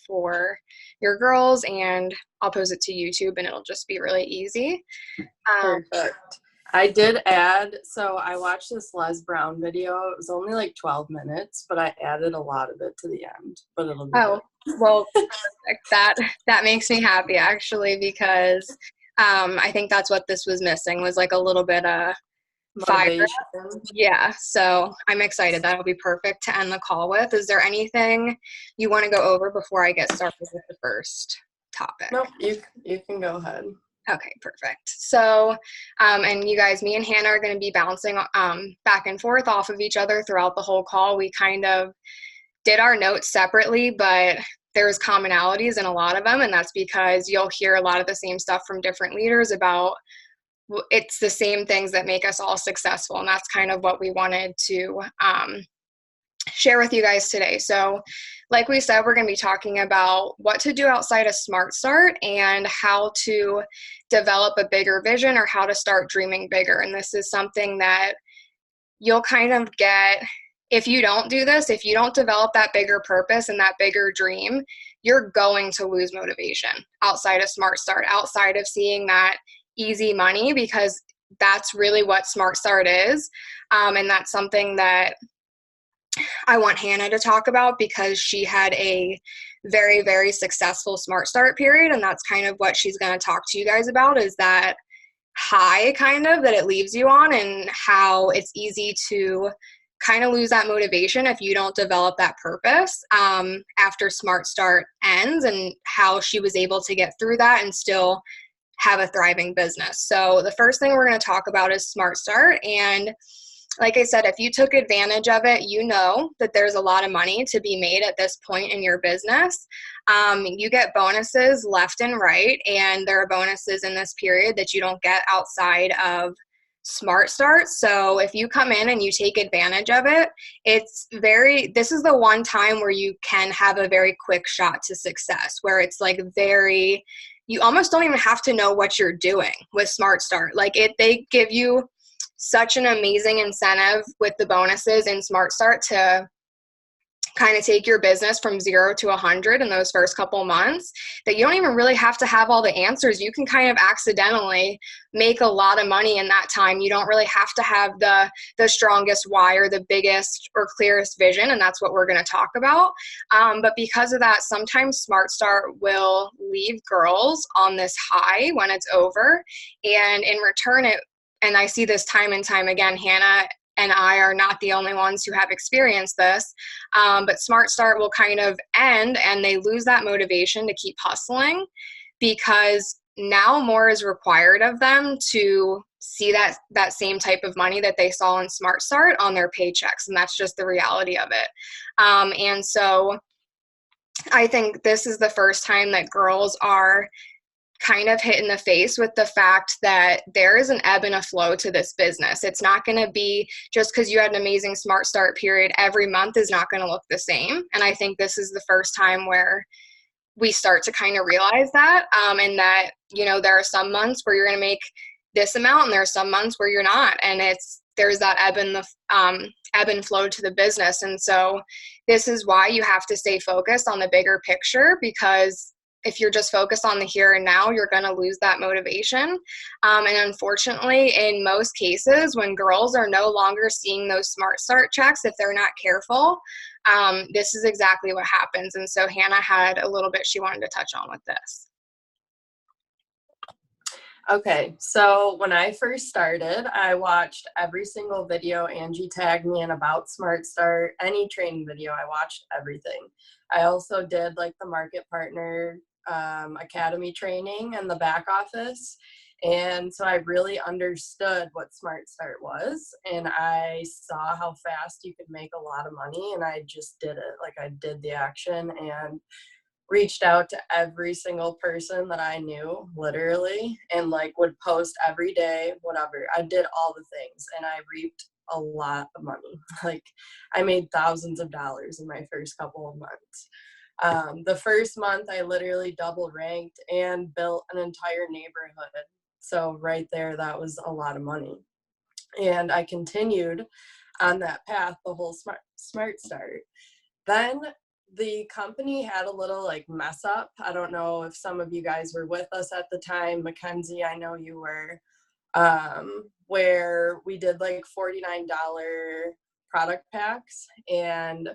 for your girls, and I'll post it to YouTube and it'll just be really easy. Perfect. I did add, so I watched this Les Brown video. It was only like 12 minutes, but I added a lot of it to the end, but it'll be Oh, good. well, perfect. That makes me happy actually, because I think that's what this was missing, was like a little bit of fire. Motivation. Yeah, so I'm excited. That'll be perfect to end the call with. Is there anything you want to go over before I get started with the first topic? Nope, you can go ahead. Okay, perfect. So, and you guys, me and Hannah are going to be bouncing back and forth off of each other throughout the whole call. We kind of did our notes separately, but there's commonalities in a lot of them, and that's because you'll hear a lot of the same stuff from different leaders about it's the same things that make us all successful, and that's kind of what we wanted to share with you guys today. So like we said, we're going to be talking about what to do outside of Smart Start and how to develop a bigger vision, or how to start dreaming bigger. And this is something that you'll kind of get if you don't do this. If you don't develop that bigger purpose and that bigger dream, you're going to lose motivation outside of Smart Start, outside of seeing that easy money, because that's really what Smart Start is. And that's something that I want Hannah to talk about, because she had a very, very successful Smart Start period. And that's kind of what she's going to talk to you guys about, is that high kind of that it leaves you on, and how it's easy to kind of lose that motivation if you don't develop that purpose after Smart Start ends, and how she was able to get through that and still have a thriving business. So the first thing we're going to talk about is Smart Start. And like I said, if you took advantage of it, you know that there's a lot of money to be made at this point in your business. You get bonuses left and right, and there are bonuses in this period that you don't get outside of Smart Start. So if you come in and you take advantage of it, this is the one time where you can have a very quick shot to success, where it's like you almost don't even have to know what you're doing with Smart Start. Like they give you such an amazing incentive with the bonuses in Smart Start to kind of take your business from 0 to 100 in those first couple months, that you don't even really have to have all the answers. You can kind of accidentally make a lot of money in that time. You don't really have to have the strongest why or the biggest or clearest vision, and that's what we're going to talk about. But because of that, sometimes Smart Start will leave girls on this high when it's over, and in return, and I see this time and time again, Hannah and I are not the only ones who have experienced this, but Smart Start will kind of end, and they lose that motivation to keep hustling, because now more is required of them to see that same type of money that they saw in Smart Start on their paychecks, and that's just the reality of it. And so I think this is the first time that girls are kind of hit in the face with the fact that there is an ebb and a flow to this business. It's not going to be just because you had an amazing Smart Start period, every month is not going to look the same. And I think this is the first time where we start to kind of realize that, and that, there are some months where you're going to make this amount, and there are some months where you're not. And there's that ebb and flow to the business. And so this is why you have to stay focused on the bigger picture, because if you're just focused on the here and now, you're going to lose that motivation. And unfortunately, in most cases, when girls are no longer seeing those Smart Start checks, if they're not careful, this is exactly what happens. And so Hannah had a little bit she wanted to touch on with this. Okay, so when I first started, I watched every single video Angie tagged me in about Smart Start, any training video, I watched everything. I also did like the Market Partner Academy training in the back office. And so I really understood what Smart Start was, and I saw how fast you could make a lot of money, and I just did it. Like I did the action and reached out to every single person that I knew, literally, and like would post every day, whatever. I did all the things, and I reaped a lot of money. Like I made thousands of dollars in my first couple of months. The first month I literally double ranked and built an entire neighborhood. So right there, that was a lot of money. And I continued on that path the whole Smart Start. Then the company had a little like mess up. I don't know if some of you guys were with us at the time. Mackenzie, I know you were, where we did like $49 product packs, and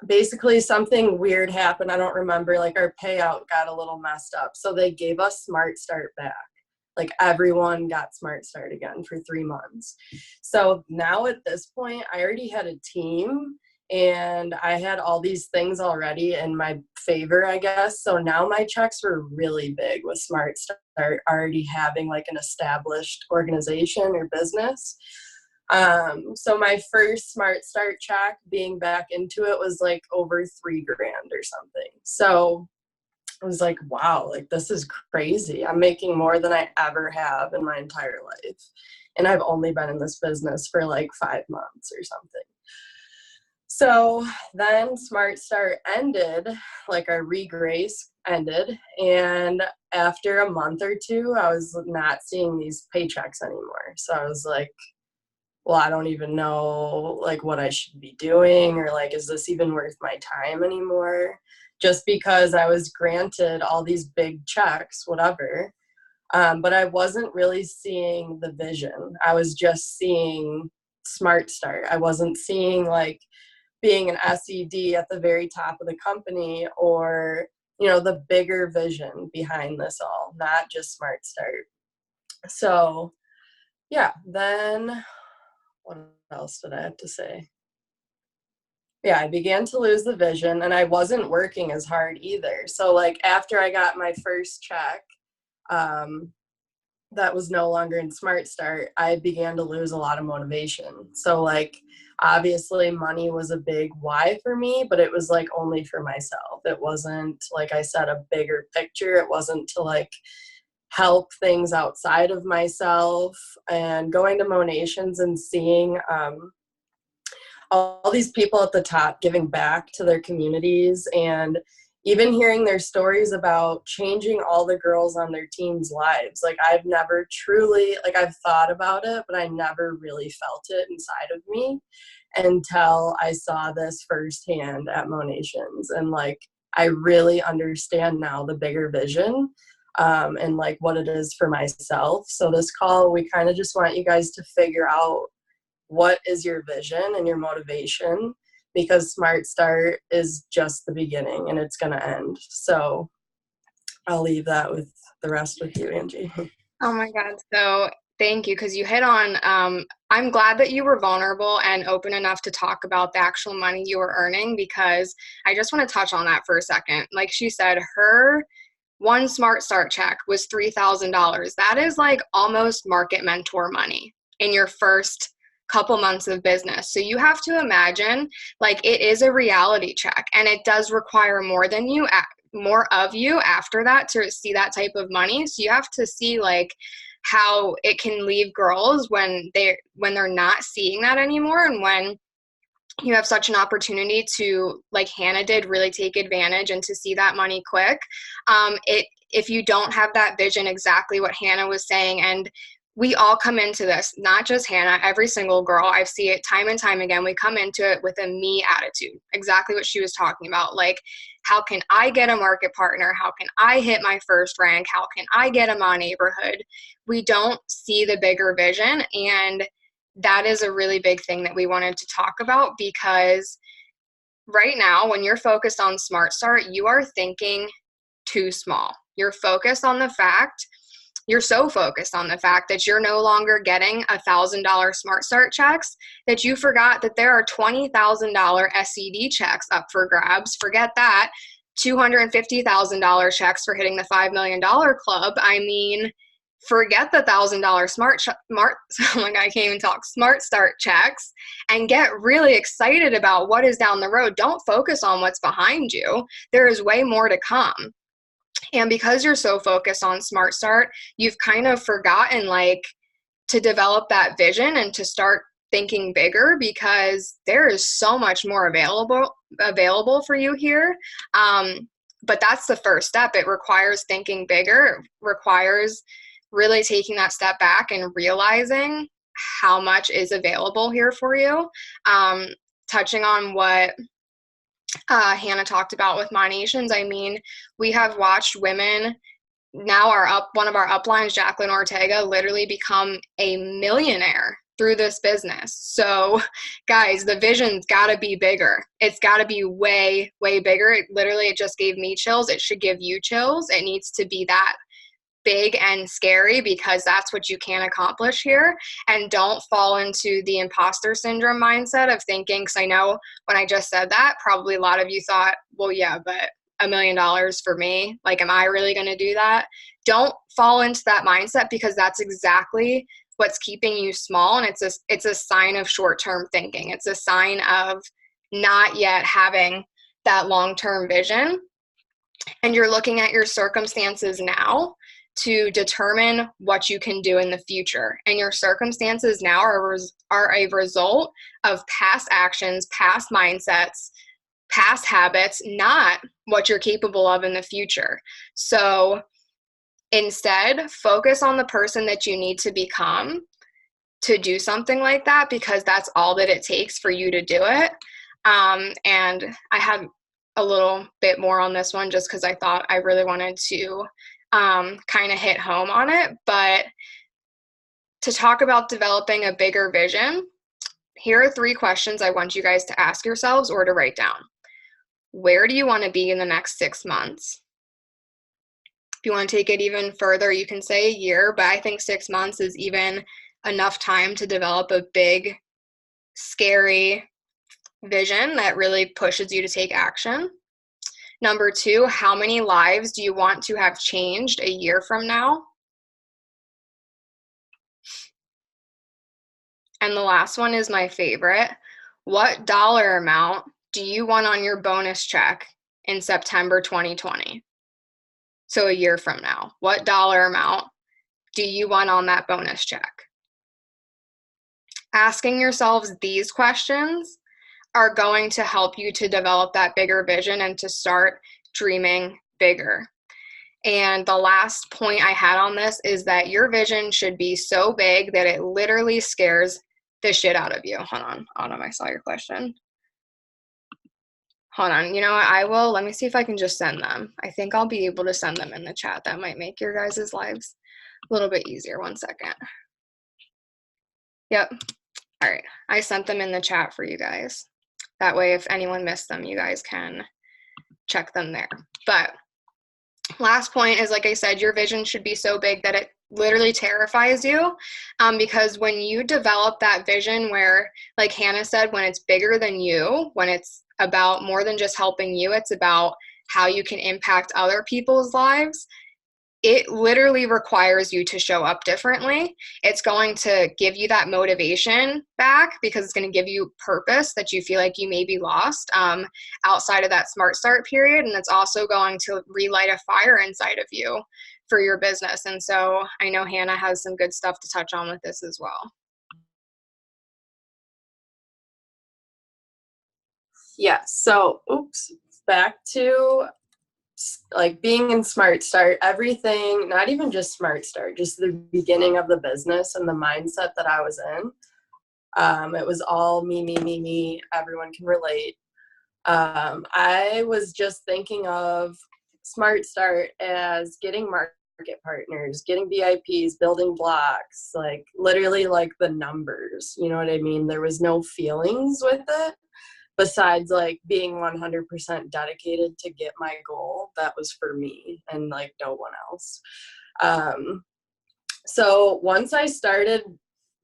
basically something weird happened. I don't remember, like our payout got a little messed up. So they gave us Smart Start back. Like everyone got Smart Start again for 3 months. So now at this point, I already had a team and I had all these things already in my favor, I guess. So now my checks were really big with Smart Start already having like an established organization or business. So my first Smart Start check being back into it was like over $3,000 or something. So I was like, wow, like this is crazy. I'm making more than I ever have in my entire life. And I've only been in this business for like 5 months or something. So then Smart Start ended, like our regrace ended. And after a month or two, I was not seeing these paychecks anymore. So I was like, well, I don't even know like what I should be doing, or like, is this even worth my time anymore? Just because I was granted all these big checks, whatever. But I wasn't really seeing the vision. I was just seeing Smart Start. I wasn't seeing like being an SED at the very top of the company, or, you know, the bigger vision behind this all, not just Smart Start. So yeah, then what else did I have to say? Yeah, I began to lose the vision and I wasn't working as hard either. So like after I got my first check, that was no longer in Smart Start, I began to lose a lot of motivation. So like obviously money was a big why for me, but it was like only for myself. It wasn't, like I said, a bigger picture. It wasn't to like help things outside of myself. And going to Monations and seeing all these people at the top giving back to their communities, and even hearing their stories about changing all the girls on their team's lives. Like I've never truly, like I've thought about it, but I never really felt it inside of me until I saw this firsthand at Monations. And like I really understand now the bigger vision, and like what it is for myself. So this call, we kind of just want you guys to figure out what is your vision and your motivation, because Smart Start is just the beginning and it's going to end. So I'll leave that with the rest with you, Angie. Oh my God. So thank you, because you hit on, I'm glad that you were vulnerable and open enough to talk about the actual money you were earning, because I just want to touch on that for a second. Like she said, her one Smart Start check was $3,000. That is like almost market mentor money in your first couple months of business. So you have to imagine, like, it is a reality check, and it does require more of you after that to see that type of money. So you have to see like how it can leave girls when they're not seeing that anymore, and when you have such an opportunity to, like Hannah did, really take advantage and to see that money quick. If you don't have that vision, exactly what Hannah was saying, and we all come into this, not just Hannah, every single girl, I see it time and time again. We come into it with a me attitude, exactly what she was talking about. Like, how can I get a market partner? How can I hit my first rank? How can I get in my neighborhood? We don't see the bigger vision, and that is a really big thing that we wanted to talk about, because right now, when you're focused on Smart Start, you are thinking too small. You're so focused on the fact that you're no longer getting $1,000 Smart Start checks that you forgot that there are $20,000 SED checks up for grabs. Forget that. $250,000 checks for hitting the $5 million club. I mean, forget the $1,000 oh my God, I can't even talk, Smart Start checks, and get really excited about what is down the road. Don't focus on what's behind you. There is way more to come. And because you're so focused on Smart Start, you've kind of forgotten like to develop that vision and to start thinking bigger, because there is so much more available for you here. But that's the first step. It requires thinking bigger. It requires really taking that step back and realizing how much is available here for you. Touching on what Hannah talked about with My Nations. I mean, we have watched women now one of our uplines, Jacqueline Ortega, literally become a millionaire through this business. So guys, the vision's got to be bigger. It's got to be way, way bigger. It just gave me chills. It should give you chills. It needs to be that big and scary, because that's what you can accomplish here. And don't fall into the imposter syndrome mindset of thinking, because I know when I just said that, probably a lot of you thought, well, yeah, but $1 million for me, like, am I really going to do that? Don't fall into that mindset, because that's exactly what's keeping you small. And it's a sign of short-term thinking. It's a sign of not yet having that long-term vision. And you're looking at your circumstances now to determine what you can do in the future. And your circumstances now are a result of past actions, past mindsets, past habits, not what you're capable of in the future. So instead, focus on the person that you need to become to do something like that, because that's all that it takes for you to do it. And I had a little bit more on this one just because I thought I really wanted to kind of hit home on it. But to talk about developing a bigger vision, here are 3 questions I want you guys to ask yourselves or to write down. Where do you want to be in the next 6 months? If you want to take it even further, you can say a year, but I think 6 months is even enough time to develop a big, scary vision that really pushes you to take action. Number 2, how many lives do you want to have changed a year from now? And the last one is my favorite. What dollar amount do you want on your bonus check in September 2020? So a year from now, what dollar amount do you want on that bonus check? Asking yourselves these questions are going to help you to develop that bigger vision and to start dreaming bigger. And the last point I had on this is that your vision should be so big that it literally scares the shit out of you. Hold on, Autumn, I saw your question. Hold on, you know what, let me see if I can just send them. I think I'll be able to send them in the chat. That might make your guys' lives a little bit easier. 1 second. Yep, all right, I sent them in the chat for you guys. That way, if anyone missed them, you guys can check them there. But last point is, like I said, your vision should be so big that it literally terrifies you, because when you develop that vision where, like Hannah said, when it's bigger than you, when it's about more than just helping you, it's about how you can impact other people's lives, it literally requires you to show up differently. It's going to give you that motivation back, because it's going to give you purpose that you feel like you maybe lost outside of that Smart Start period. And it's also going to relight a fire inside of you for your business. And so I know Hannah has some good stuff to touch on with this as well. Yeah, so back to like being in Smart Start, everything, not even just Smart Start, just the beginning of the business and the mindset that I was in. It was all me, everyone can relate. I was just thinking of Smart Start as getting market partners, getting VIPs, building blocks, like literally like the numbers, you know what I mean? There was no feelings with it besides like being 100% dedicated to get my goal. That was for me and like no one else. So once I started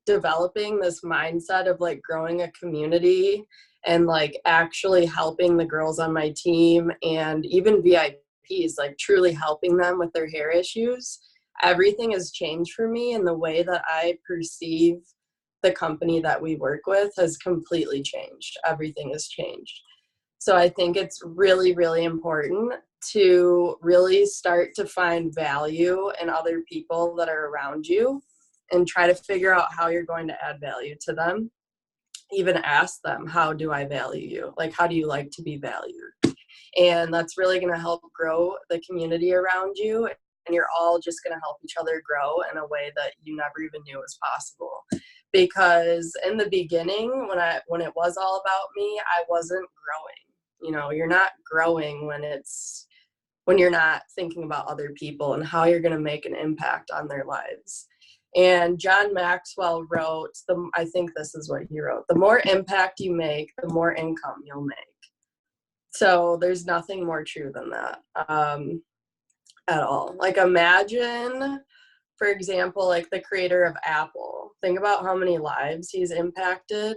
developing this mindset of like growing a community and like actually helping the girls on my team and even VIPs, like truly helping them with their hair issues, everything has changed for me, and the way that I perceive the company that we work with has completely changed. Everything has changed. So I think it's really, really important to really start to find value in other people that are around you and try to figure out how you're going to add value to them. Even ask them, how do I value you? Like, how do you like to be valued? And that's really going to help grow the community around you. And you're all just going to help each other grow in a way that you never even knew was possible. Because in the beginning, when it was all about me, I wasn't growing. You know, you're not growing when you're not thinking about other people and how you're going to make an impact on their lives. And John Maxwell wrote, I think this is what he wrote, the more impact you make, the more income you'll make. So there's nothing more true than that at all. Like imagine, for example, like the creator of Apple. Think about how many lives he's impacted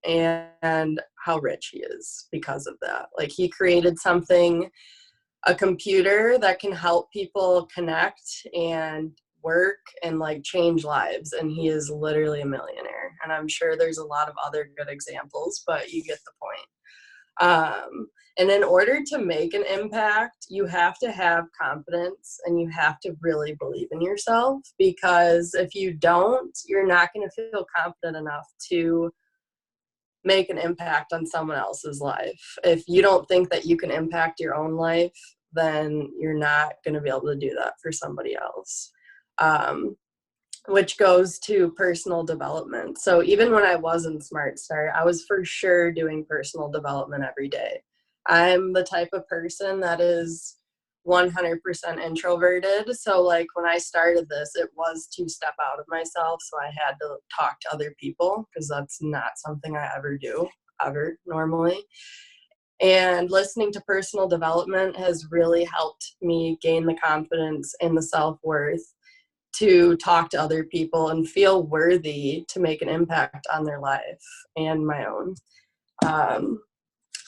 and how rich he is because of that. Like he created something, a computer that can help people connect and work and like change lives, and he is literally a millionaire. And I'm sure there's a lot of other good examples, but you get the point. And in order to make an impact, you have to have confidence and you have to really believe in yourself, because if you don't, you're not going to feel confident enough to make an impact on someone else's life. If you don't think that you can impact your own life, then you're not going to be able to do that for somebody else. Which goes to personal development. So even when I was in Smart Start, I was for sure doing personal development every day. I'm the type of person that is 100% introverted. So like when I started this, it was to step out of myself. So I had to talk to other people, because that's not something I ever do, ever normally. And listening to personal development has really helped me gain the confidence and the self-worth to talk to other people and feel worthy to make an impact on their life and my own.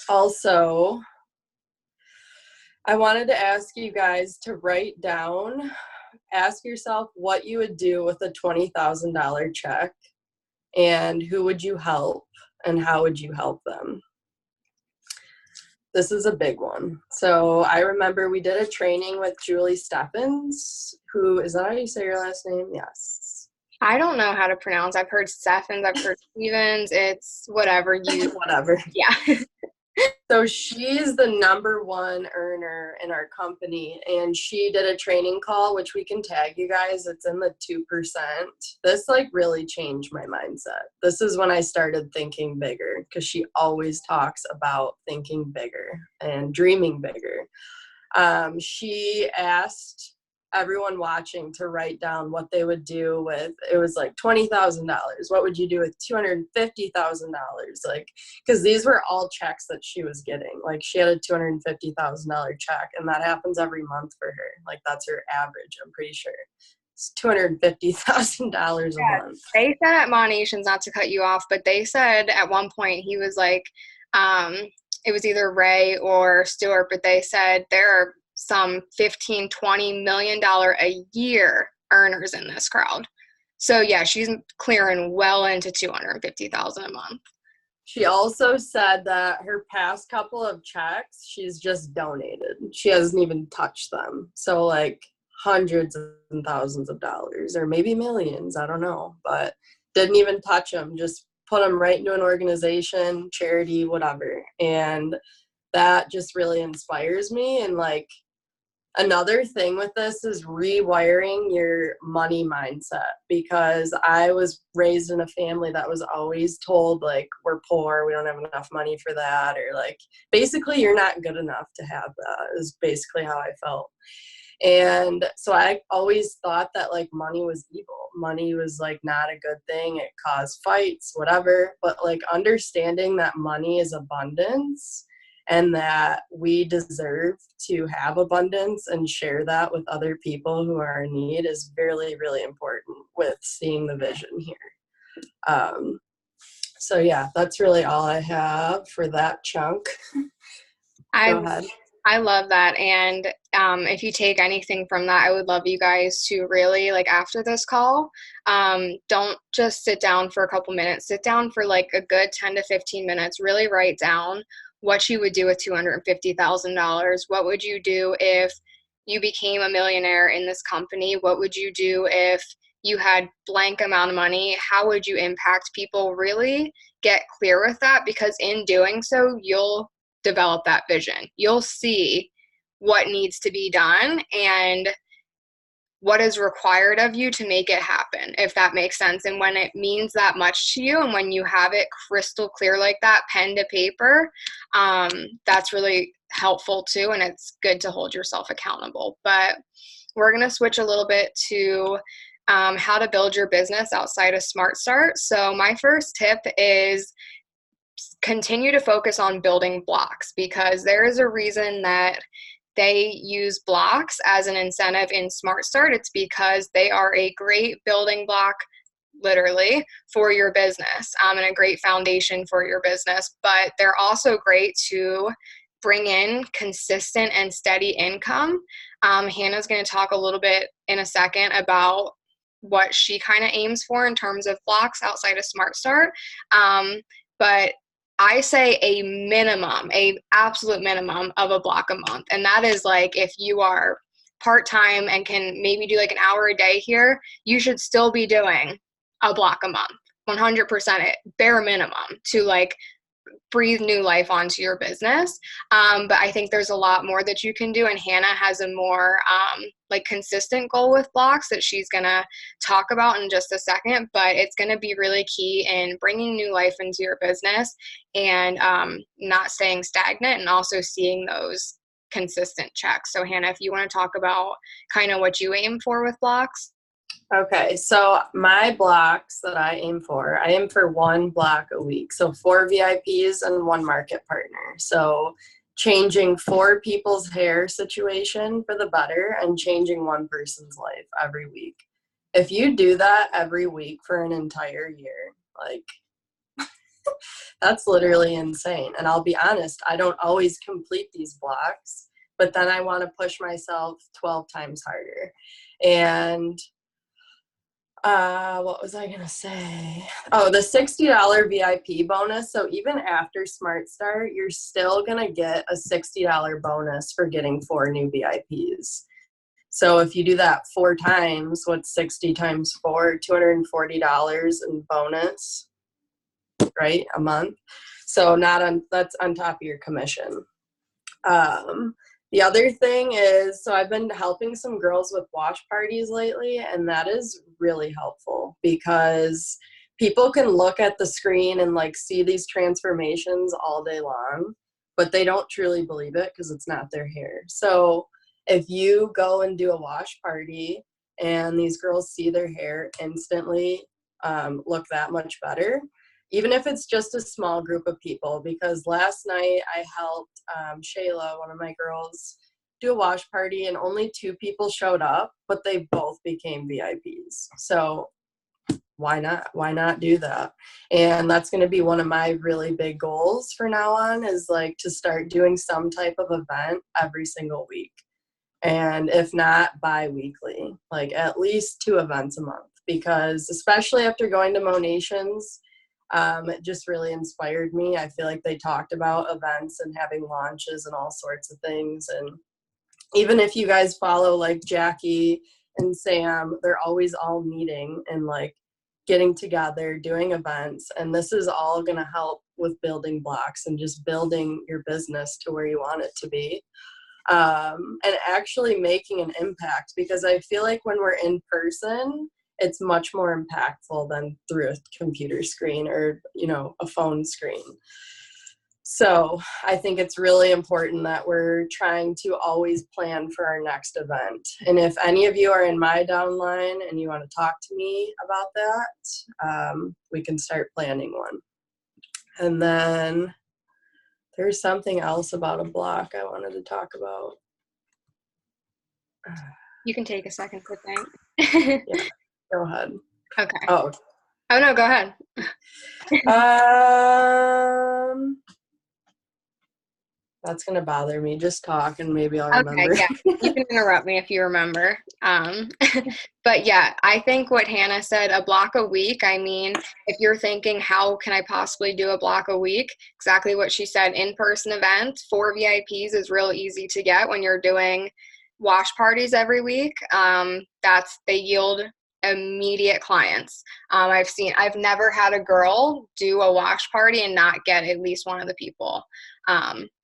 Also, I wanted to ask you guys to write down, ask yourself what you would do with a $20,000 check, and who would you help and how would you help them? This is a big one. So I remember we did a training with Julie Steffens, who, is that how you say your last name? Yes. I don't know how to pronounce. I've heard Steffens, I've heard Stevens. It's whatever you. Whatever. Yeah. So she's the #1 earner in our company, and she did a training call, which we can tag you guys. It's in the 2%. This like really changed my mindset. This is when I started thinking bigger, because she always talks about thinking bigger and dreaming bigger. She asked everyone watching to write down what they would do with, it was like $20,000. What would you do with $250,000? Like, because these were all checks that she was getting. Like, she had a $250,000 check, and that happens every month for her. Like, that's her average, I'm pretty sure. It's $250,000 a month. They said at Monations, not to cut you off, but they said at one point, he was like, it was either Ray or Stuart, but they said there are some $15-20 million a year earners in this crowd. So yeah, she's clearing well into $250,000 a month. She also said that her past couple of checks, she's just donated. She hasn't even touched them. So like hundreds and thousands of dollars, or maybe millions, I don't know, but didn't even touch them, just put them right into an organization, charity, whatever. And that just really inspires me. And like, another thing with this is rewiring your money mindset, because I was raised in a family that was always told, like, we're poor, we don't have enough money for that, or like, basically, you're not good enough to have that, is basically how I felt. And so I always thought that like money was evil. Money was like not a good thing. It caused fights, whatever. But like understanding that money is abundance, and that we deserve to have abundance and share that with other people who are in need, is really, really important with seeing the vision here. So yeah, that's really all I have for that chunk. Go ahead. I love that. And if you take anything from that, I would love you guys to really, like, after this call, don't just sit down for a couple minutes. Sit down for like a good 10 to 15 minutes. Really write down what you would do with $250,000. What would you do if you became a millionaire in this company? What would you do if you had blank amount of money? How would you impact people? Really get clear with that, because in doing so, you'll develop that vision. You'll see what needs to be done, and what is required of you to make it happen, if that makes sense. And when it means that much to you, and when you have it crystal clear like that, pen to paper, that's really helpful too. And it's good to hold yourself accountable. But we're going to switch a little bit to how to build your business outside of Smart Start. So my first tip is continue to focus on building blocks, because there is a reason that they use blocks as an incentive in Smart Start. It's because they are a great building block, literally, for your business, and a great foundation for your business. But they're also great to bring in consistent and steady income. Hannah's going to talk a little bit in a second about what she kind of aims for in terms of blocks outside of Smart Start. But I say a absolute minimum of a block a month. And that is like, if you are part-time and can maybe do like an hour a day here, you should still be doing a block a month, 100% it, bare minimum, to like breathe new life onto your business. But I think there's a lot more that you can do. And Hannah has a more like consistent goal with blocks that she's going to talk about in just a second. But it's going to be really key in bringing new life into your business and not staying stagnant, and also seeing those consistent checks. So Hannah, if you want to talk about kind of what you aim for with blocks. Okay, so my blocks that I aim for 1 block a week. So 4 VIPs and 1 market partner. So changing 4 people's hair situation for the better, and changing 1 person's life every week. If you do that every week for an entire year, like that's literally insane. And I'll be honest, I don't always complete these blocks, but then I want to push myself 12 times harder. And what was I going to say? Oh, the $60 VIP bonus. So even after Smart Start, you're still going to get a $60 bonus for getting 4 new VIPs. So if you do that 4 times, what's 60 times 4? $240 in bonus, right? A month. So that's on top of your commission. The other thing is, so I've been helping some girls with wash parties lately, and that is really helpful, because people can look at the screen and like see these transformations all day long, but they don't truly believe it because it's not their hair. So if you go and do a wash party and these girls see their hair instantly look that much better, even if it's just a small group of people. Because last night I helped Shayla, one of my girls, do a wash party, and only 2 people showed up, but they both became VIPs. So why not do that? And that's going to be one of my really big goals for now on, is like to start doing some type of event every single week. And if not, bi-weekly, like at least 2 events a month. Because especially after going to Monations, it just really inspired me. I feel like they talked about events and having launches and all sorts of things. And even if you guys follow like Jackie and Sam, they're always all meeting and like getting together, doing events. And this is all going to help with building blocks and just building your business to where you want it to be. And actually making an impact, because I feel like when we're in person, it's much more impactful than through a computer screen or, a phone screen. So I think it's really important that we're trying to always plan for our next event. And if any of you are in my downline and you want to talk to me about that, we can start planning one. And then there's something else about a block I wanted to talk about. You can take a second to think. Yeah, go ahead. Okay. Oh no, go ahead. That's going to bother me. Just talk and maybe I'll remember. Okay, yeah. You can interrupt me if you remember. But yeah, I think what Hannah said, a block a week, I mean, if you're thinking, how can I possibly do a block a week? Exactly what she said, in-person events, 4 VIPs is real easy to get when you're doing wash parties every week. They yield immediate clients. I've never had a girl do a wash party and not get at least one of the people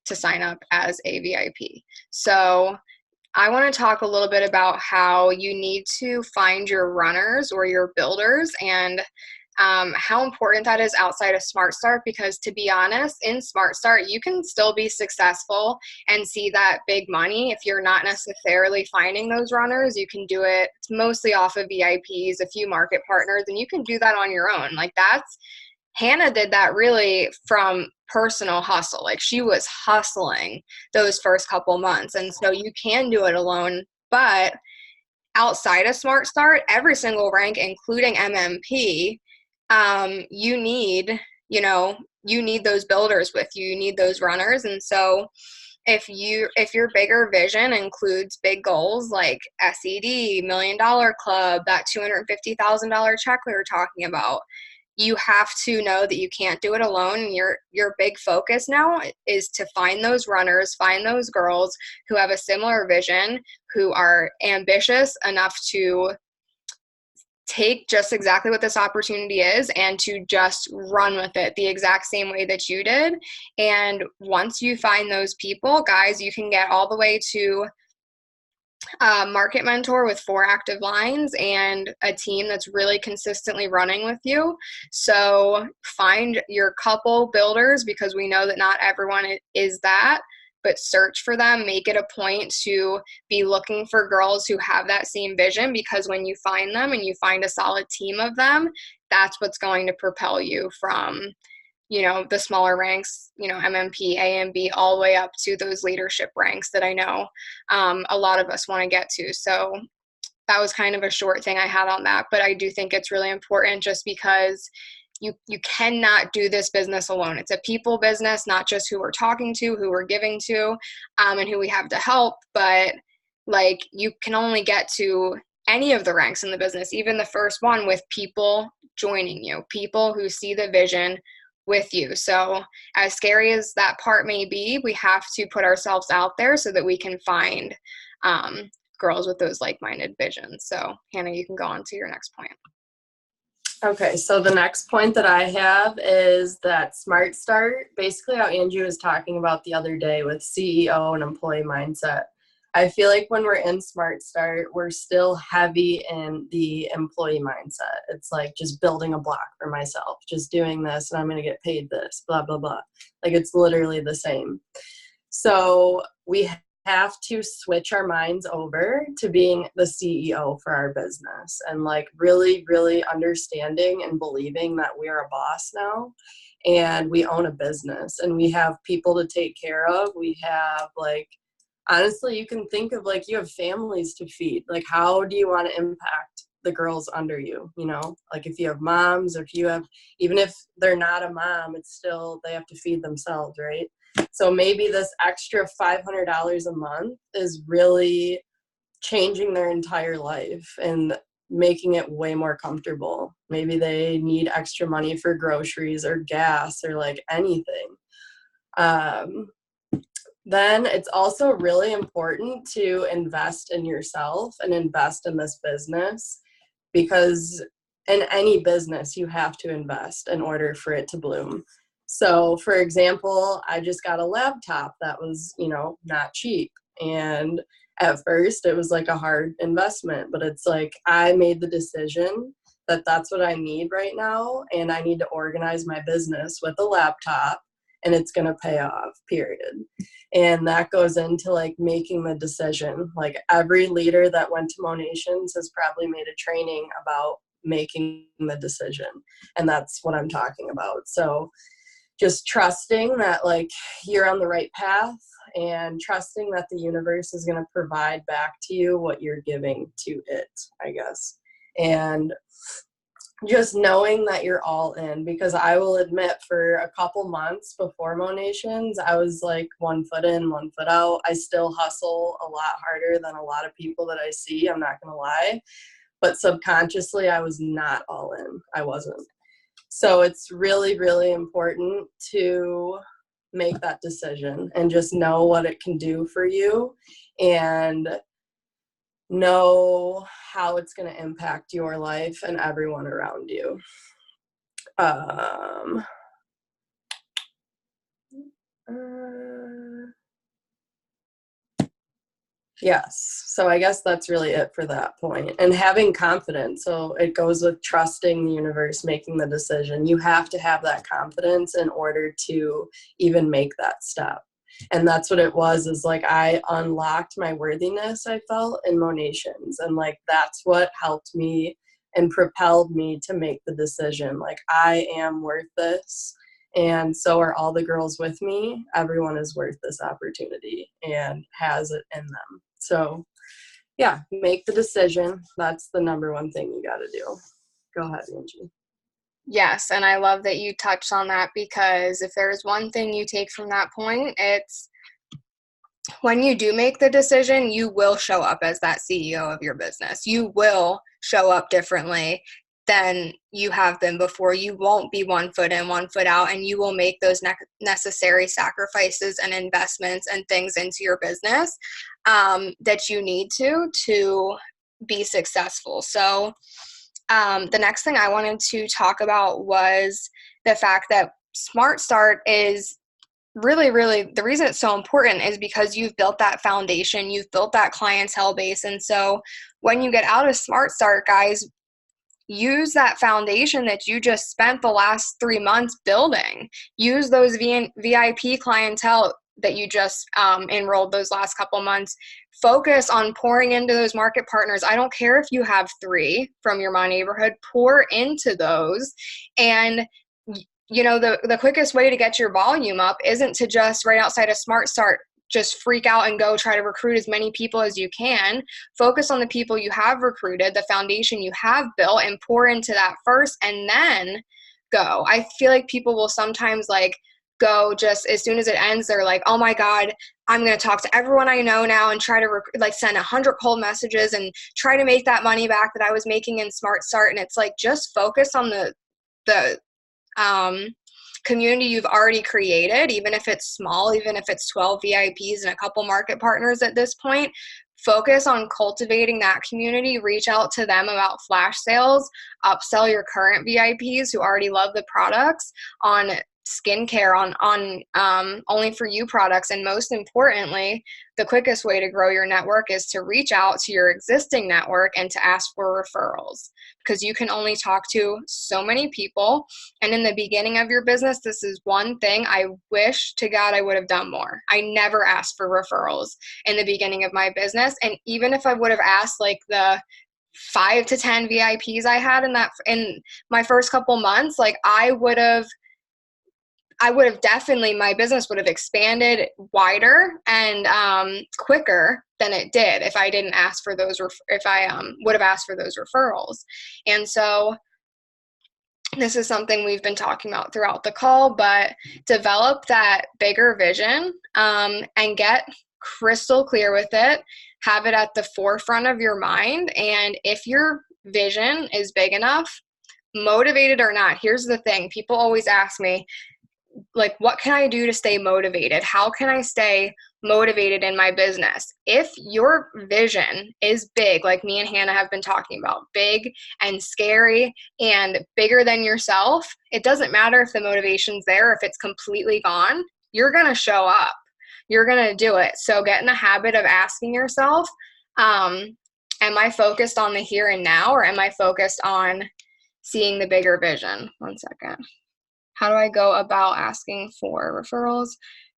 to sign up as a VIP. So I want to talk a little bit about how you need to find your runners or your builders, and how important that is outside of Smart Start, because to be honest, in Smart Start, you can still be successful and see that big money if you're not necessarily finding those runners. You can do it mostly off of VIPs, a few market partners, and you can do that on your own. Like that's Hannah did that really from personal hustle. Like she was hustling those first couple months. And so you can do it alone, but outside of Smart Start, every single rank, including MMP, you need, you need those builders with you. You need those runners. And so if your bigger vision includes big goals like SED, $1 million club, that $250,000 check we were talking about, you have to know that you can't do it alone. And your big focus now is to find those runners, find those girls who have a similar vision, who are ambitious enough to take just exactly what this opportunity is and to just run with it the exact same way that you did. And once you find those people, guys, you can get all the way to market mentor with 4 active lines and a team that's really consistently running with you. So find your couple builders, because we know that not everyone is that, but search for them. Make it a point to be looking for girls who have that same vision, because when you find them and you find a solid team of them, that's what's going to propel you from the smaller ranks, MMP, A and B, all the way up to those leadership ranks that I know a lot of us want to get to. So that was kind of a short thing I had on that, but I do think it's really important, just because you cannot do this business alone. It's a people business, not just who we're talking to, who we're giving to, and who we have to help, but like you can only get to any of the ranks in the business, even the first one, with people joining you, people who see the vision with you. So as scary as that part may be, we have to put ourselves out there so that we can find girls with those like-minded visions. So Hannah, you can go on to your next point. Okay, so the next point that I have is that Smart Start, basically how Angie was talking about the other day with CEO and employee mindset. I feel like when we're in Smart Start, we're still heavy in the employee mindset. It's like just building a block for myself, just doing this and I'm going to get paid this, blah, blah, blah. Like it's literally the same. So we have to switch our minds over to being the CEO for our business and like really, really understanding and believing that we are a boss now and we own a business and we have people to take care of. We have like, honestly, you can think of like you have families to feed. Like how do you want to impact the girls under you? Like if you have moms, or if you have, even if they're not a mom, it's still, they have to feed themselves, right? So maybe this extra $500 a month is really changing their entire life and making it way more comfortable. Maybe they need extra money for groceries or gas or like anything. Then it's also really important to invest in yourself and invest in this business, because in any business you have to invest in order for it to bloom. So for example, I just got a laptop that was, not cheap. And at first it was like a hard investment, but it's like I made the decision that that's what I need right now. And I need to organize my business with a laptop and it's going to pay off, period. And that goes into like making the decision. Like every leader that went to Monations has probably made a training about making the decision. And that's what I'm talking about. So just trusting that like you're on the right path and trusting that the universe is going to provide back to you what you're giving to it, I guess. And just knowing that you're all in, because I will admit for a couple months before Monations, I was like 1 foot in, 1 foot out. I still hustle a lot harder than a lot of people that I see. I'm not going to lie. But subconsciously, I was not all in. I wasn't. So it's really, really important to make that decision and just know what it can do for you and know how it's going to impact your life and everyone around you. Yes. So I guess that's really it for that point. And having confidence. So it goes with trusting the universe, making the decision. You have to have that confidence in order to even make that step. And that's what it was, is like I unlocked my worthiness, I felt, in Monations. And like that's what helped me and propelled me to make the decision. Like I am worth this. And so are all the girls with me. Everyone is worth this opportunity and has it in them. So, yeah, make the decision. That's the number one thing you got to do. Go ahead, Angie. Yes, and I love that you touched on that, because if there's one thing you take from that point, it's when you do make the decision, you will show up as that CEO of your business. You will show up differently than you have been before. You won't be 1 foot in, 1 foot out, and you will make those necessary sacrifices and investments and things into your business that you need to be successful. So the next thing I wanted to talk about was the fact that Smart Start is really, really, the reason it's so important is because you've built that foundation, you've built that clientele base. And so when you get out of Smart Start, guys, use that foundation that you just spent the last 3 months building. Use those VIP clientele that you just enrolled those last couple months. Focus on pouring into those market partners. I don't care if you have 3 from your My Neighborhood, pour into those. And the quickest way to get your volume up isn't to just right outside of Smart Start just freak out and go try to recruit as many people as you can. Focus on the people you have recruited, the foundation you have built, and pour into that first, and then go. I feel like people will sometimes go just as soon as it ends. They're like, oh my God, I'm going to talk to everyone I know now and try to send 100 cold messages and try to make that money back that I was making in Smart Start. And it's like, just focus on the community you've already created, even if it's small, even if it's 12 VIPs and a couple market partners at this point. Focus on cultivating that community, reach out to them about flash sales, upsell your current VIPs who already love the products on skincare, on only for you products. And most importantly, the quickest way to grow your network is to reach out to your existing network and to ask for referrals, because you can only talk to so many people. And in the beginning of your business, this is one thing I wish to God I would have done more. I never asked for referrals in the beginning of my business. And even if I would have asked the 5 to 10 VIPs I had in my first couple months, I would have definitely, my business would have expanded wider and quicker than it did if I didn't ask for those, if I would have asked for those referrals. And so this is something we've been talking about throughout the call, but develop that bigger vision and get crystal clear with it. Have it at the forefront of your mind. And if your vision is big enough, motivated or not, here's the thing. People always ask me, what can I do to stay motivated? How can I stay motivated in my business? If your vision is big, like me and Hannah have been talking about, big and scary and bigger than yourself, it doesn't matter if the motivation's there, if it's completely gone, you're going to show up. You're going to do it. So get in the habit of asking yourself, am I focused on the here and now, or am I focused on seeing the bigger vision? One second. How do I go about asking for referrals?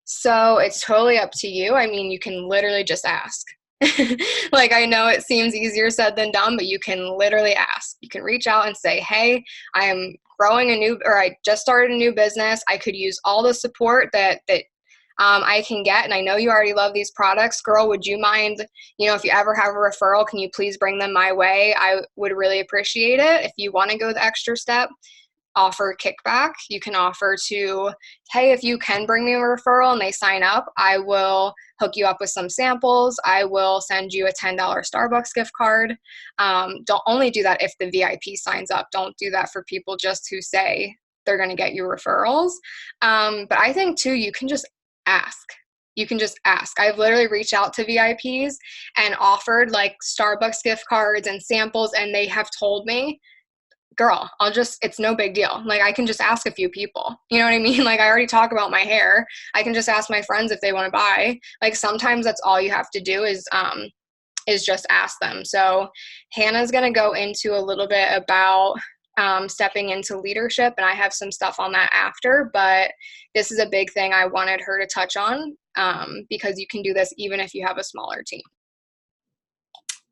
So it's totally up to you. I mean, you can literally just ask. I know it seems easier said than done, but you can literally ask. You can reach out and say, hey, I am growing I just started a new business. I could use all the support that I can get. And I know you already love these products. Girl, would you mind, if you ever have a referral, can you please bring them my way? I would really appreciate it. If you want to go the extra step, offer kickback. You can offer to, hey, if you can bring me a referral and they sign up, I will hook you up with some samples. I will send you a $10 Starbucks gift card. Don't only do that if the VIP signs up. Don't do that for people just who say they're going to get you referrals. But I think too, you can just ask. You can just ask. I've literally reached out to VIPs and offered Starbucks gift cards and samples, and they have told me girl, it's no big deal. Like, I can just ask a few people, you know what I mean? Like, I already talk about my hair. I can just ask my friends if they want to buy. Like, sometimes that's all you have to do is just ask them. So Hannah's going to go into a little bit about stepping into leadership, and I have some stuff on that after, but this is a big thing I wanted her to touch on because you can do this even if you have a smaller team.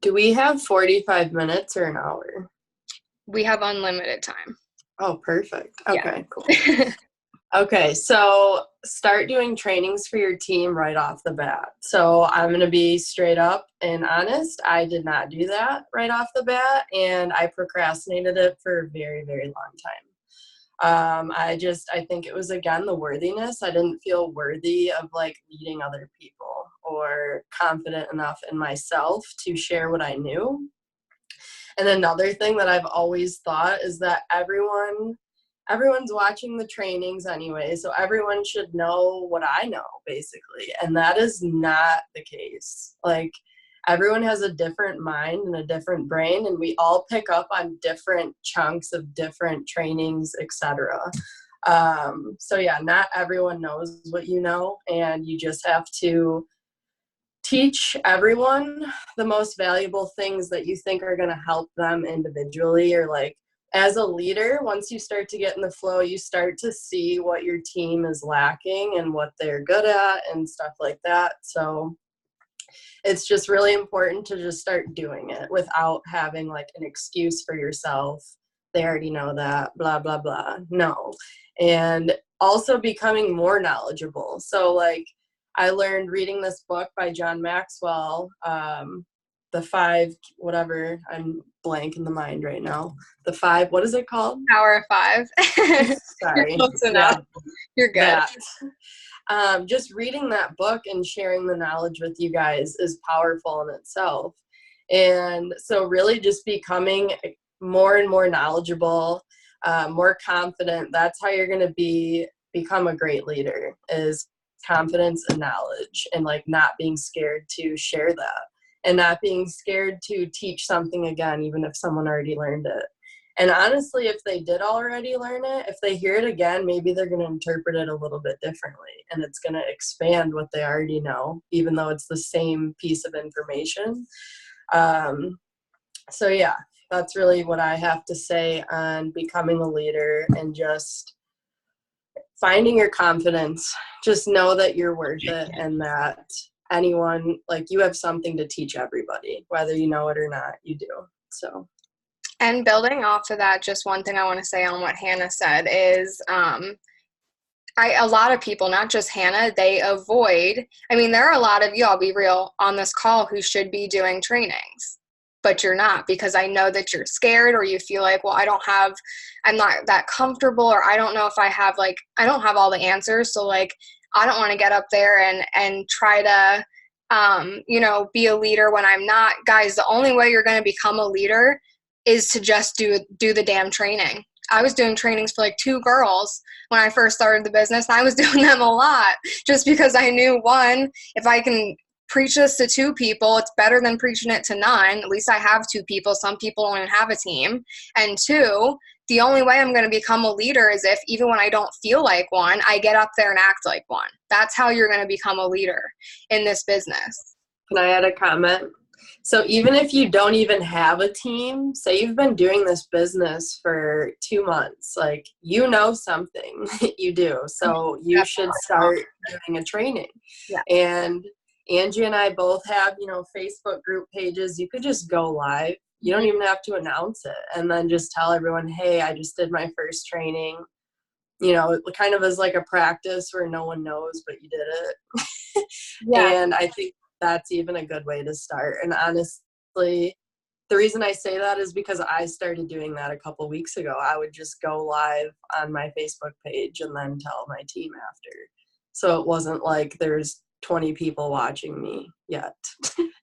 Do we have 45 minutes or an hour? We have unlimited time. Oh, perfect. Okay, yeah. Cool. Okay, so start doing trainings for your team right off the bat. So I'm going to be straight up and honest. I did not do that right off the bat, and I procrastinated it for a very, very long time. I think it was, again, the worthiness. I didn't feel worthy of like leading other people or confident enough in myself to share what I knew. And another thing that I've always thought is that everyone's watching the trainings anyway, so everyone should know what I know, basically. And that is not the case. Like, everyone has a different mind and a different brain, and we all pick up on different chunks of different trainings, etc. So yeah, not everyone knows what you know, and you just have to teach everyone the most valuable things that you think are going to help them individually, or like as a leader. Once you start to get in the flow, you start to see what your team is lacking and what they're good at and stuff like that. So it's just really important to just start doing it without having like an excuse for yourself. They already know that, blah, blah, blah. No. And also becoming more knowledgeable. So like, I learned reading this book by John Maxwell, the 5, whatever, I'm blank in the mind right now. The 5, what is it called? Power of 5. Sorry. You're close enough. You're good. Just reading that book and sharing the knowledge with you guys is powerful in itself. And so really just becoming more and more knowledgeable, more confident. That's how you're going to become a great leader, is confidence and knowledge, and like not being scared to share that, and not being scared to teach something again, even if someone already learned it. And honestly, if they did already learn it, if they hear it again, maybe they're going to interpret it a little bit differently, and it's going to expand what they already know, even though it's the same piece of information. So yeah, that's really what I have to say on becoming a leader, and just finding your confidence. Just know that you're worth it, and that anyone, like, you have something to teach everybody, whether you know it or not, you do. So, and building off of that, just one thing I want to say on what Hannah said is a lot of people, not just Hannah, they avoid, I mean, there are a lot of you, I'll be real, on this call who should be doing trainings, but you're not, because I know that you're scared, or you feel like, well, I'm not that comfortable, or I don't know if I don't have all the answers. So like, I don't want to get up there and try to, be a leader when I'm not. Guys, the only way you're going to become a leader is to just do the damn training. I was doing trainings for like 2 girls when I first started the business. I was doing them a lot just because I knew, one, if I can preach this to 2 people, it's better than preaching it to 9. At least I have 2 people. Some people don't even have a team. And 2, the only way I'm going to become a leader is if, even when I don't feel like one, I get up there and act like one. That's how you're going to become a leader in this business. Can I add a comment? So even if you don't even have a team, say you've been doing this business for 2 months, like, you know something. You do. So you should start doing a training. Yeah. And Angie and I both have, Facebook group pages. You could just go live. You don't even have to announce it, and then just tell everyone, hey, I just did my first training, kind of as like a practice where no one knows, but you did it. Yeah. And I think that's even a good way to start. And honestly, the reason I say that is because I started doing that a couple weeks ago. I would just go live on my Facebook page and then tell my team after. So it wasn't like there's 20 people watching me yet.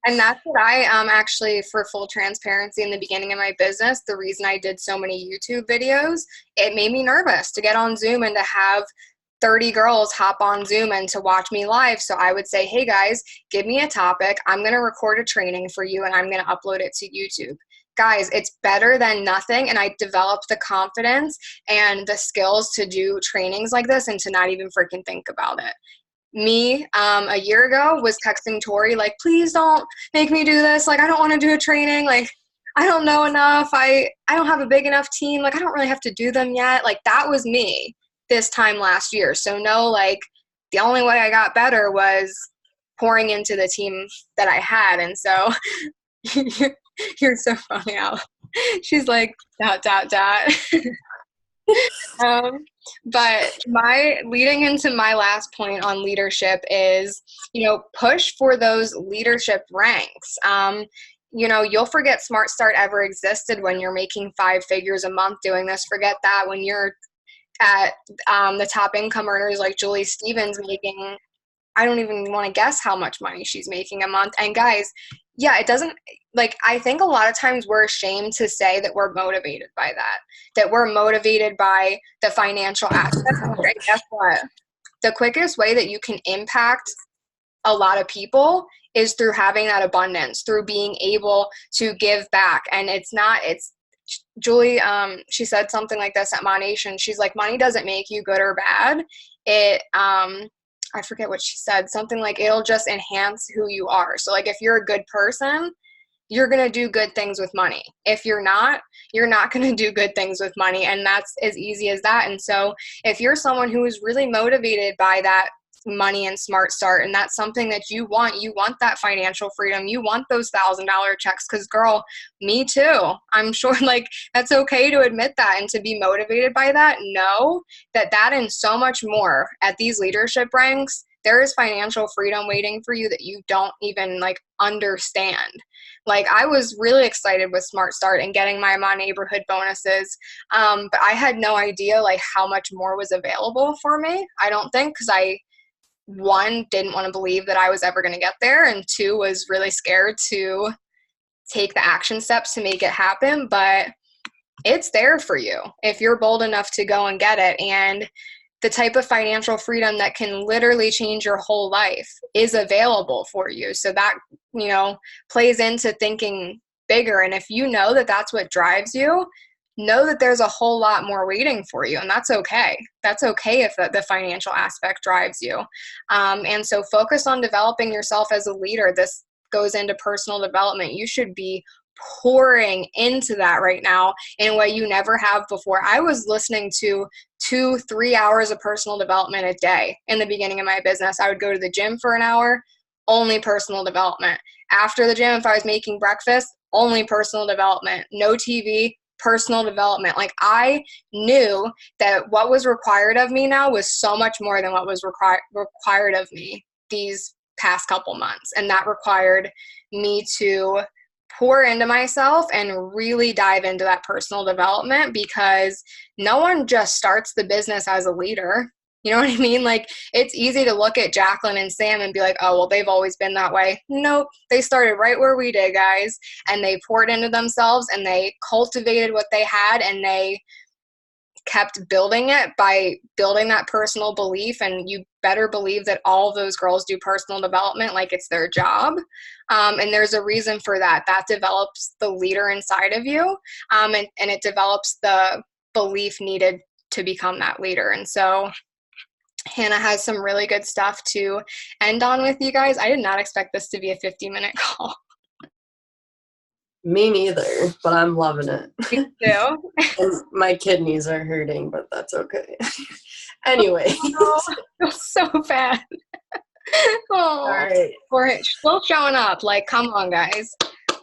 And that's what I actually, for full transparency, in the beginning of my business, the reason I did so many YouTube videos, it made me nervous to get on Zoom and to have 30 girls hop on Zoom and to watch me live. So I would say, hey guys, give me a topic. I'm going to record a training for you and I'm going to upload it to YouTube. Guys, it's better than nothing. And I developed the confidence and the skills to do trainings like this and to not even freaking think about it. Me, a year ago, was texting Tori, like, please don't make me do this. Like, I don't want to do a training. Like, I don't know enough. I don't have a big enough team. Like, I don't really have to do them yet. Like, that was me this time last year. So no, like, the only way I got better was pouring into the team that I had. And so you're so funny out. She's like, ... But leading into my last point on leadership is, push for those leadership ranks. You'll forget Smart Start ever existed when you're making 5 figures a month doing this. Forget that when you're at the top income earners like Julie Stevens making, I don't even want to guess how much money she's making a month. And guys, yeah, it doesn't, like, I think a lot of times we're ashamed to say that we're motivated by that we're motivated by the financial aspect. And guess what? The quickest way that you can impact a lot of people is through having that abundance, through being able to give back. And it's Julie, she said something like this at Monation. She's like, money doesn't make you good or bad. I forget what she said, something like it'll just enhance who you are. So like if you're a good person, you're going to do good things with money. If you're not going to do good things with money. And that's as easy as that. And so if you're someone who is really motivated by that money and Smart Start, and that's something that you want that financial freedom, you want those $1,000 checks, because girl, me too. I'm sure like that's okay to admit that and to be motivated by that. Know that and so much more at these leadership ranks, there is financial freedom waiting for you that you don't even like understand. Like I was really excited with Smart Start and getting my neighborhood bonuses, but I had no idea like how much more was available for me. I don't think, because I, 1, didn't want to believe that I was ever going to get there, and 2, was really scared to take the action steps to make it happen. But it's there for you if you're bold enough to go and get it. And the type of financial freedom that can literally change your whole life is available for you. So that, plays into thinking bigger. And if you know that that's what drives you, know that there's a whole lot more waiting for you, and that's okay. That's okay if the financial aspect drives you. And so focus on developing yourself as a leader. This goes into personal development. You should be pouring into that right now in a way you never have before. I was listening to 2-3 hours of personal development a day in the beginning of my business. I would go to the gym for an hour, only personal development. After the gym, if I was making breakfast, only personal development. No TV, personal development. Like I knew that what was required of me now was so much more than what was required of me these past couple months. And that required me to pour into myself and really dive into that personal development, because no one just starts the business as a leader. You know what I mean? Like it's easy to look at Jacqueline and Sam and be like, oh, well, they've always been that way. Nope. They started right where we did, guys. And they poured into themselves and they cultivated what they had, and they kept building it by building that personal belief. And you better believe that all of those girls do personal development like it's their job. And there's a reason for that. That develops the leader inside of you. And it develops the belief needed to become that leader. And so Hannah has some really good stuff to end on with you guys. I did not expect this to be a 50-minute call. Me neither, but I'm loving it. Me too. And my kidneys are hurting, but that's okay. Anyway. Oh, so bad. Oh, all right. We're still showing up. Like, come on, guys.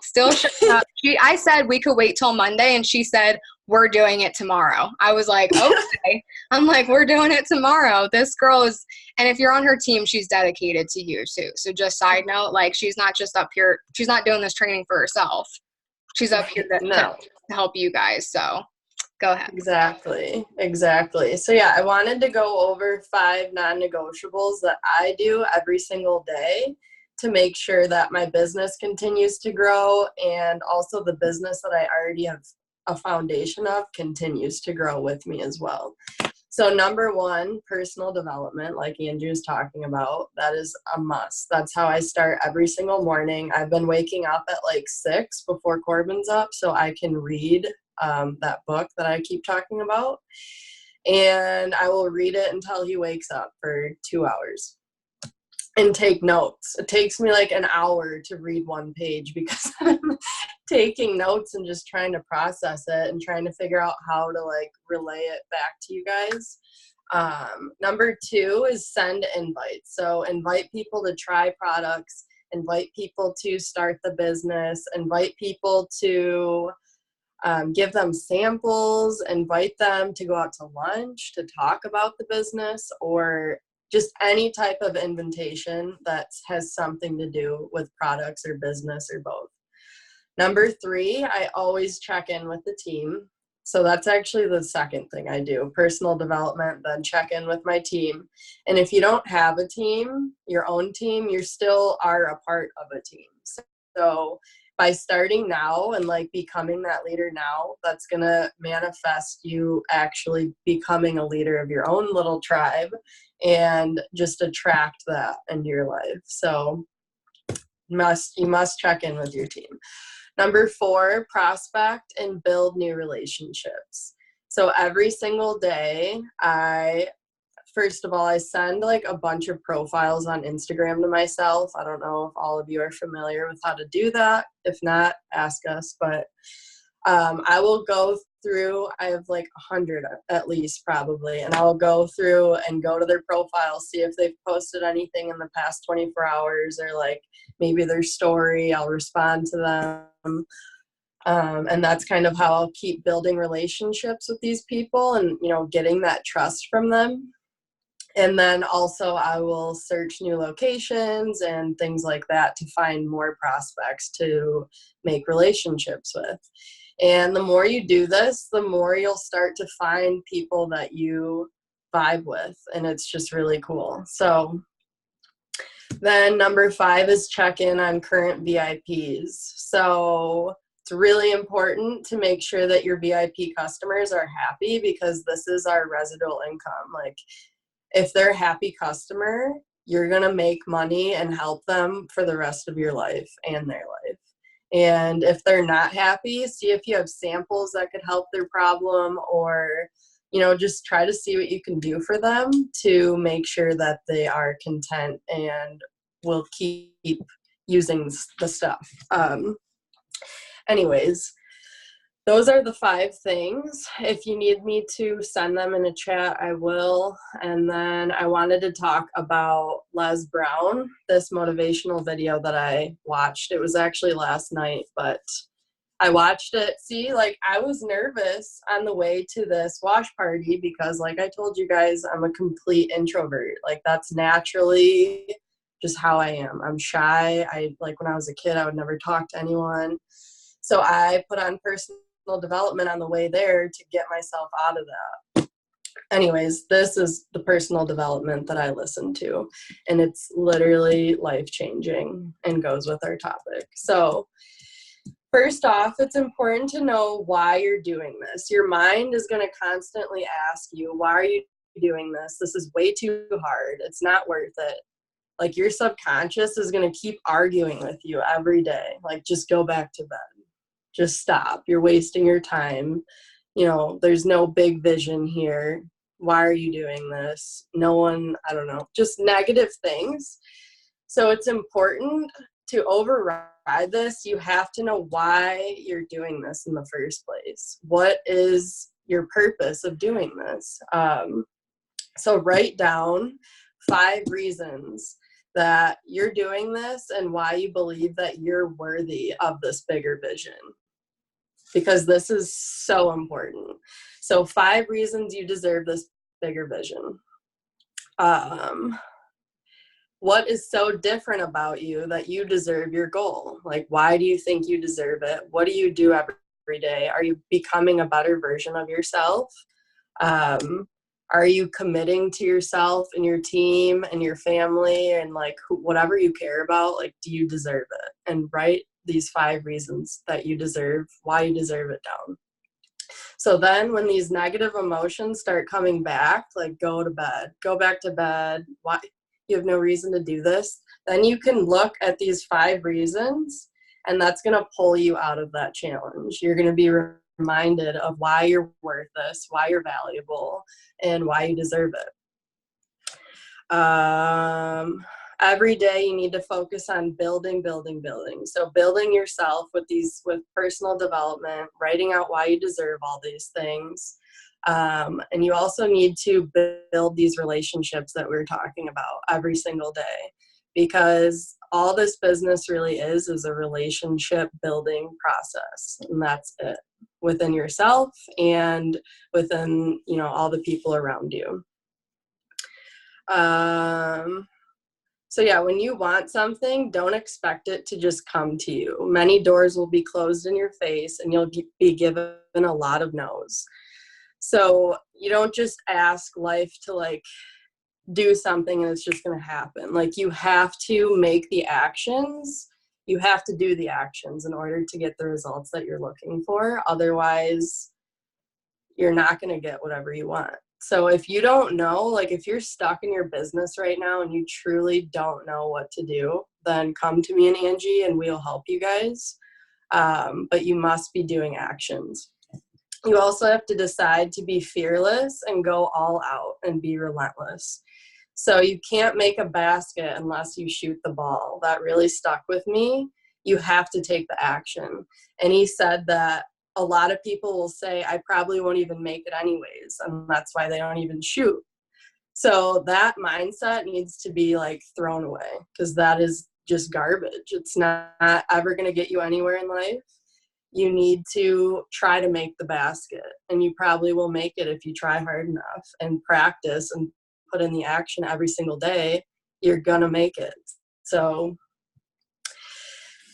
Still showing up. I said we could wait till Monday, and she said, we're doing it tomorrow. I was like, okay. I'm like, we're doing it tomorrow. This girl is, and if you're on her team, she's dedicated to you too. So just side note, like she's not just up here, she's not doing this training for herself. She's up here to help you guys. So go ahead. Exactly. So yeah, I wanted to go over 5 non-negotiables that I do every single day to make sure that my business continues to grow, and also the business that I already have a foundation of continues to grow with me as well. So number one, personal development, like Andrew was talking about, that is a must. That's how I start every single morning. I've been waking up at like 6 before Corbin's up so I can read that book that I keep talking about. And I will read it until he wakes up for 2 hours and take notes. It takes me like an hour to read one page because I'm taking notes and just trying to process it and trying to figure out how to like relay it back to you guys. Number two is send invites. So invite people to try products, invite people to start the business, invite people to give them samples, invite them to go out to lunch to talk about the business, or just any type of invitation that has something to do with products or business or both. Number three, I always check in with the team. So that's actually the second thing I do, personal development, then check in with my team. And if you don't have a team, your own team, you still are a part of a team. So by starting now and like becoming that leader now, that's going to manifest you actually becoming a leader of your own little tribe and just attract that into your life. So you must check in with your team. Number four, prospect and build new relationships. So every single day, first of all, I send like a bunch of profiles on Instagram to myself. I don't know if all of you are familiar with how to do that. If not, ask us. But I will go through, I have like 100 at least probably, and I'll go through and go to their profiles, see if they've posted anything in the past 24 hours or like maybe their story. I'll respond to them. And that's kind of how I'll keep building relationships with these people and, you know, getting that trust from them. And then also I will search new locations and things like that to find more prospects to make relationships with. And the more you do this, the more you'll start to find people that you vibe with. And it's just really cool. So then number five is check in on current VIPs. So it's really important to make sure that your VIP customers are happy because this is our residual income. Like if they're a happy customer, you're going to make money and help them for the rest of your life and their life. And if they're not happy, see if you have samples that could help their problem, or, you know, just try to see what you can do for them to make sure that they are content and will keep using the stuff. Anyways, those are the 5 things. If you need me to send them in a chat, I will. And then I wanted to talk about Les Brown, this motivational video that I watched. It was actually last night, but I watched it. See, like I was nervous on the way to this wash party because like I told you guys, I'm a complete introvert. Like that's naturally just how I am. I'm shy. Like when I was a kid, I would never talk to anyone. So I put on personal development on the way there to get myself out of that. Anyways, this is the personal development that I listen to, and it's literally life-changing and goes with our topic. So first off, it's important to know why you're doing this. Your mind is going to constantly ask you, why are you doing this? This is way too hard. It's not worth it. Like your subconscious is going to keep arguing with you every day. Like just go back to bed. Just stop. You're wasting your time. You know, there's no big vision here. Why are you doing this? No one, I don't know, just negative things. So it's important to override this. You have to know why you're doing this in the first place. What is your purpose of doing this? So write down 5 reasons that you're doing this and why you believe that you're worthy of this bigger vision, because this is so important. So 5 reasons you deserve this bigger vision. What is so different about you that you deserve your goal? Like, why do you think you deserve it? What do you do every day? Are you becoming a better version of yourself? Are you committing to yourself and your team and your family and like whatever you care about? Like, do you deserve it? And write these 5 reasons that you deserve, why you deserve it down. So then when these negative emotions start coming back, like go to bed, go back to bed, why you have no reason to do this, then you can look at these 5 reasons, and that's going to pull you out of that challenge. You're going to be reminded of why you're worth this, why you're valuable, and why you deserve it. Every day you need to focus on building. So building yourself with personal development, writing out why you deserve all these things. And you also need to build these relationships that we're talking about every single day, because all this business really is a relationship building process. And that's it, within yourself and within, all the people around you. So yeah, when you want something, don't expect it to just come to you. Many doors will be closed in your face, and you'll be given a lot of no's. So you don't just ask life to do something and it's just going to happen. You have to make the actions. You have to do the actions in order to get the results that you're looking for. Otherwise, you're not going to get whatever you want. So if you don't know, if you're stuck in your business right now and you truly don't know what to do, then come to me and Angie and we'll help you guys. But you must be doing actions. You also have to decide to be fearless and go all out and be relentless. So you can't make a basket unless you shoot the ball. That really stuck with me. You have to take the action. And he said that a lot of people will say, I probably won't even make it anyways. And that's why they don't even shoot. So that mindset needs to be thrown away, because that is just garbage. It's not ever going to get you anywhere in life. You need to try to make the basket, and you probably will make it if you try hard enough and practice and put in the action every single day. You're going to make it. So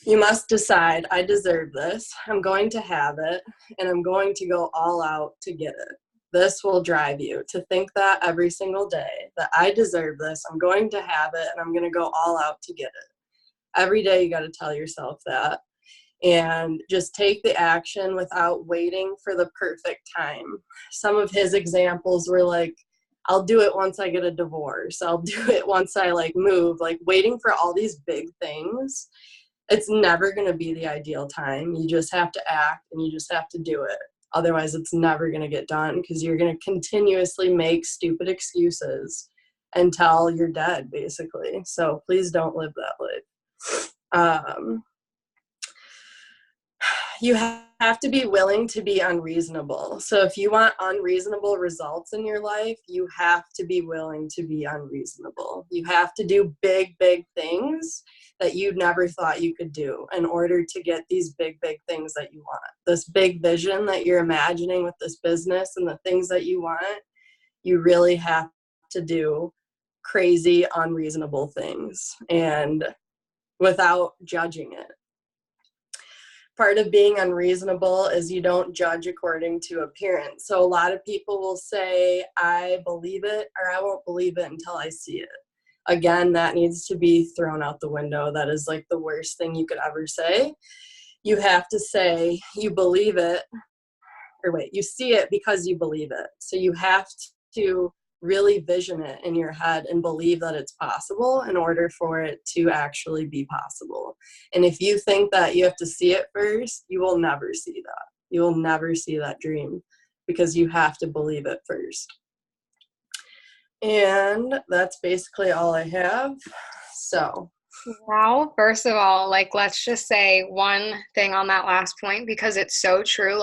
you must decide, I deserve this, I'm going to have it, and I'm going to go all out to get it. This will drive you to think that every single day, that I deserve this, I'm going to have it, and I'm going to go all out to get it. Every day you got to tell yourself that. And just take the action without waiting for the perfect time. Some of his examples were I'll do it once I get a divorce. I'll do it once I move. Waiting for all these big things, it's never going to be the ideal time. You just have to act, and you just have to do it. Otherwise, it's never going to get done, because you're going to continuously make stupid excuses until you're dead, basically. So please don't live that life. You have to be willing to be unreasonable. So if you want unreasonable results in your life, you have to be willing to be unreasonable. You have to do big things that you never thought you could do in order to get these big things that you want. This big vision that you're imagining with this business and the things that you want, you really have to do crazy, unreasonable things, and without judging it. Part of being unreasonable is you don't judge according to appearance. So a lot of people will say, I believe it, or I won't believe it until I see it. Again, that needs to be thrown out the window. That is the worst thing you could ever say. You have to say you believe it, you see it because you believe it. So you have to really vision it in your head and believe that it's possible in order for it to actually be possible. And if you think that you have to see it first, you will never see that. You will never see that dream, because you have to believe it first. And that's basically all I have. So. Wow. First of all, let's just say one thing on that last point, because it's so true.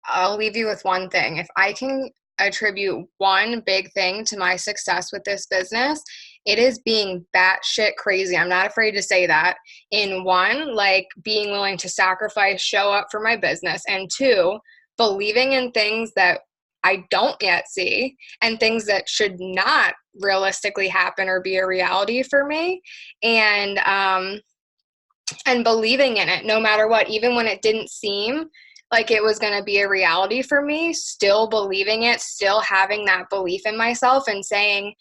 I'll leave you with one thing. If I can attribute one big thing to my success with this business, it is being batshit crazy. I'm not afraid to say that. In one, being willing to sacrifice, show up for my business, and 2, believing in things that I don't yet see and things that should not realistically happen or be a reality for me, and believing in it no matter what, even when it didn't seem like it was going to be a reality for me, still believing it, still having that belief in myself and saying,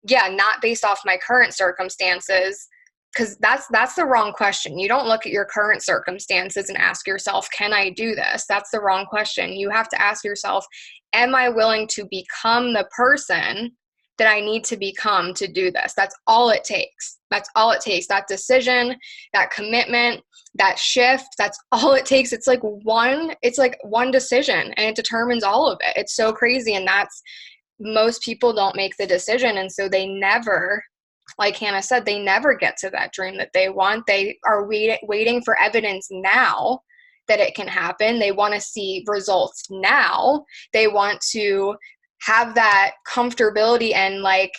yeah, not based off my current circumstances, because that's the wrong question. You don't look at your current circumstances and ask yourself, can I do this? That's the wrong question. You have to ask yourself, am I willing to become the person that I need to become to do this? That's all it takes. That's all it takes. That decision, that commitment, that shift, that's all it takes. It's like one decision, and it determines all of it. It's so crazy. And that's, most people don't make the decision. And so they never, like Hannah said, they never get to that dream that they want. They are waiting for evidence now that it can happen. They want to see results now. They want to have that comfortability and like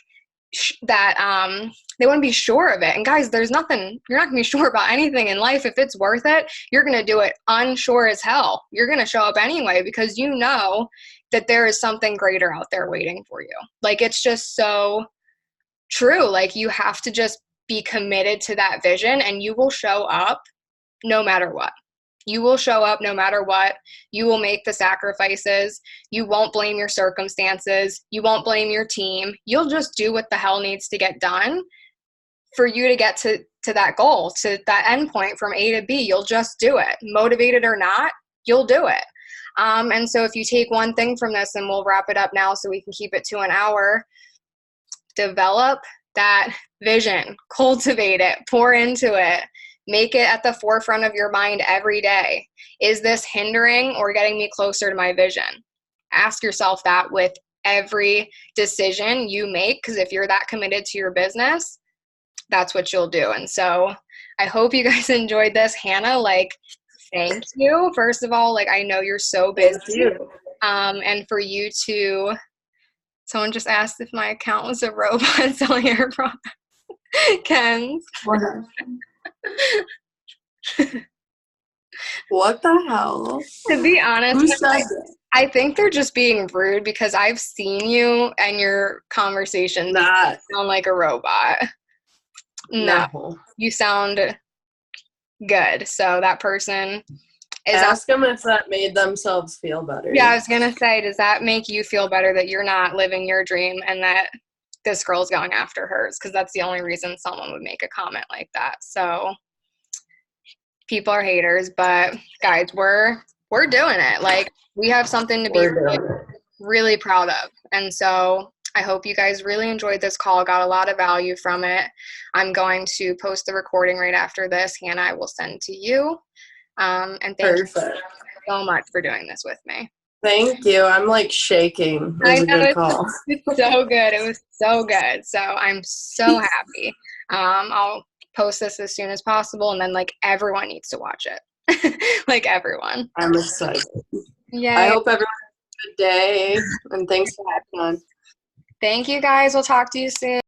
they want to be sure of it. And guys, there's nothing, you're not gonna be sure about anything in life. If it's worth it, you're gonna do it unsure as hell. You're gonna show up anyway, because you know that there is something greater out there waiting for you. Like, it's just so true. Like, you have to just be committed to that vision, and you will show up no matter what. You will show up no matter what. You will make the sacrifices. You won't blame your circumstances. You won't blame your team. You'll just do what the hell needs to get done for you to get to that goal, to that end point from A to B. You'll just do it. Motivated or not, you'll do it. And so if you take one thing from this, and we'll wrap it up now so we can keep it to an hour, develop that vision, cultivate it, pour into it. Make it at the forefront of your mind every day. Is this hindering or getting me closer to my vision? Ask yourself that with every decision you make, because if you're that committed to your business, that's what you'll do. And so I hope you guys enjoyed this. Hannah, like, thank you. First of all, like, I know you're so busy. Thank you. And for you to, someone just asked if my account was a robot selling hair products. Ken's. What the hell? To be honest, Who said that? I think they're just being rude, because I've seen you and your conversations sound like a robot. No, you sound good. So that person is. Ask them if that made themselves feel better. Yeah, I was gonna say, does that make you feel better that you're not living your dream and that this girl's going after hers? Because that's the only reason someone would make a comment like that. So people are haters, but guys, we're doing it. Like, we have something to be really proud of. And so I hope you guys really enjoyed this call, got a lot of value from it. I'm going to post the recording right after this. Hannah, I will send to you. And thank you so much for doing this with me. Thank you. I'm like shaking. It was a good call. It's so good. It was so good. So I'm so happy. I'll post this as soon as possible, and then like everyone needs to watch it. Like, everyone. I'm excited. Yeah. I hope everyone has a good day, and thanks for having on. Thank you guys. We'll talk to you soon.